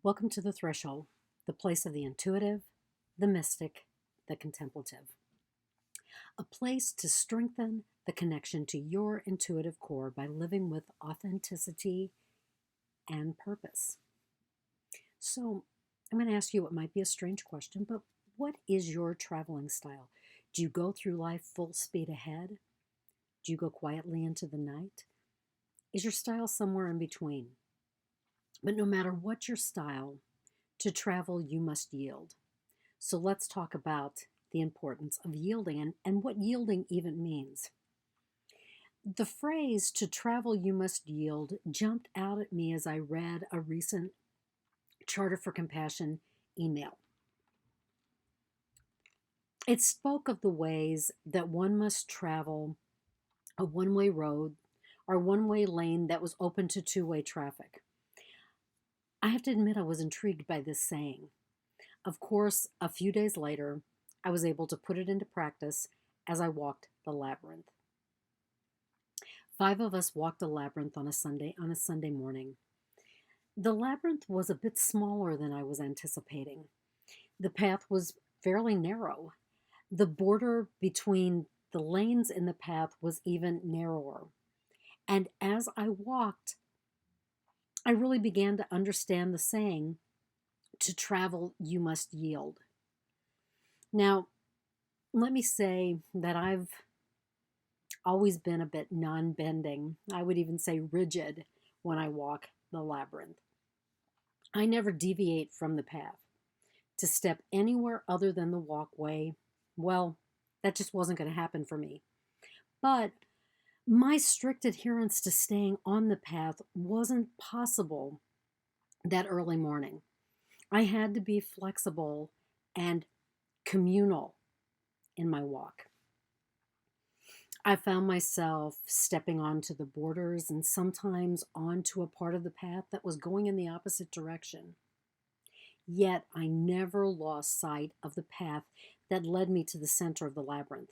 Welcome to the Threshold, the place of the intuitive, the mystic, the contemplative. A place to strengthen the connection to your intuitive core by living with authenticity and purpose. So, I'm going to ask you what might be a strange question, but what is your traveling style? Do you go through life full speed ahead? Do you go quietly into the night? Is your style somewhere in between? But no matter what your style, to travel you must yield. So let's talk about the importance of yielding and what yielding even means. The phrase "to travel you must yield" jumped out at me as I read a recent Charter for Compassion email. It spoke of the ways that one must travel a one-way road or one-way lane that was open to two-way traffic. I have to admit I was intrigued by this saying. Of course, a few days later, I was able to put it into practice as I walked the labyrinth. 5 of us walked the labyrinth on a Sunday morning. The labyrinth was a bit smaller than I was anticipating. The path was fairly narrow. The border between the lanes in the path was even narrower. And as I walked, I really began to understand the saying, "To travel, you must yield." Now, let me say that I've always been a bit non-bending. I would even say rigid when I walk the labyrinth. I never deviate from the path. To step anywhere other than the walkway, well, that just wasn't going to happen for me. But my strict adherence to staying on the path wasn't possible that early morning. I had to be flexible and communal in my walk. I found myself stepping onto the borders and sometimes onto a part of the path that was going in the opposite direction. Yet I never lost sight of the path that led me to the center of the labyrinth.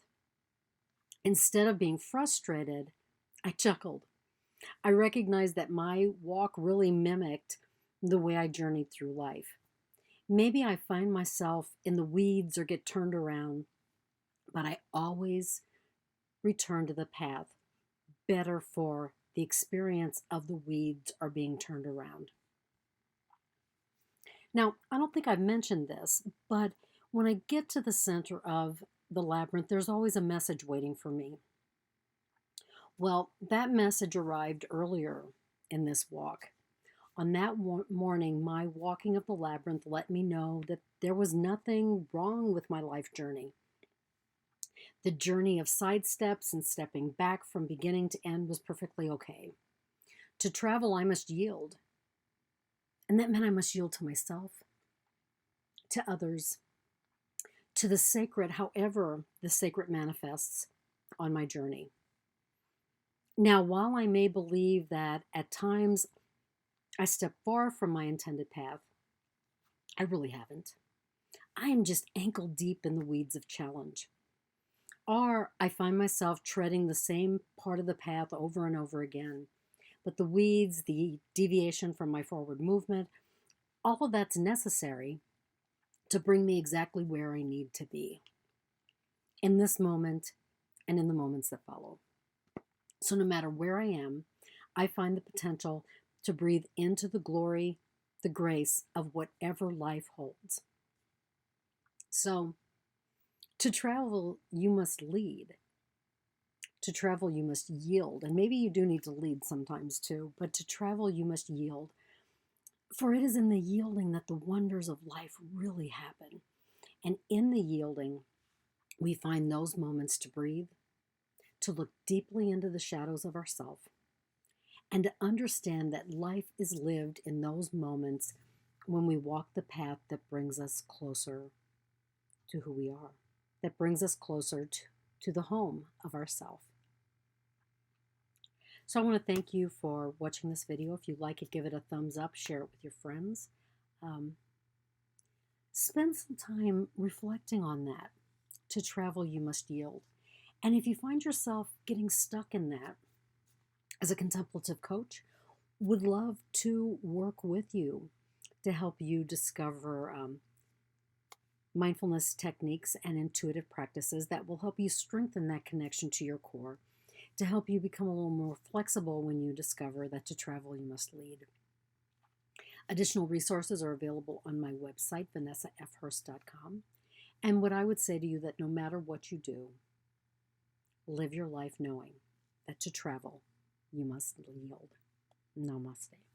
Instead of being frustrated, I chuckled. I recognized that my walk really mimicked the way I journeyed through life. Maybe I find myself in the weeds or get turned around, but I always return to the path, better for the experience of the weeds or being turned around. Now, I don't think I've mentioned this, but when I get to the center of the labyrinth, there's always a message waiting for me. Well, that message arrived earlier in this walk. On that morning, my walking of the labyrinth let me know that there was nothing wrong with my life journey. The journey of sidesteps and stepping back from beginning to end was perfectly okay. To travel, I must yield. And that meant I must yield to myself, to others, to the sacred, however the sacred manifests on my journey. Now, while I may believe that at times I step far from my intended path, I really haven't. I am just ankle deep in the weeds of challenge. Or I find myself treading the same part of the path over and over again. But the weeds, the deviation from my forward movement, all of that's necessary to bring me exactly where I need to be in this moment and in the moments that follow. So no matter where I am, I find the potential to breathe into the glory, the grace of whatever life holds. So, to travel, you must lead. To travel, you must yield. And maybe you do need to lead sometimes too, but to travel, you must yield. For it is in the yielding that the wonders of life really happen. And in the yielding, we find those moments to breathe, to look deeply into the shadows of ourself, and to understand that life is lived in those moments when we walk the path that brings us closer to who we are, that brings us closer to the home of ourself. So I want to thank you for watching this video. If you like it, give it a thumbs up, share it with your friends. Spend some time reflecting on that. To travel, you must yield. And if you find yourself getting stuck in that, as a contemplative coach, would love to work with you to help you discover mindfulness techniques and intuitive practices that will help you strengthen that connection to your core, to help you become a little more flexible when you discover that to travel you must lead. Additional resources are available on my website, vanessafhurst.com. And what I would say to you that no matter what you do, live your life knowing that to travel you must yield. Namaste.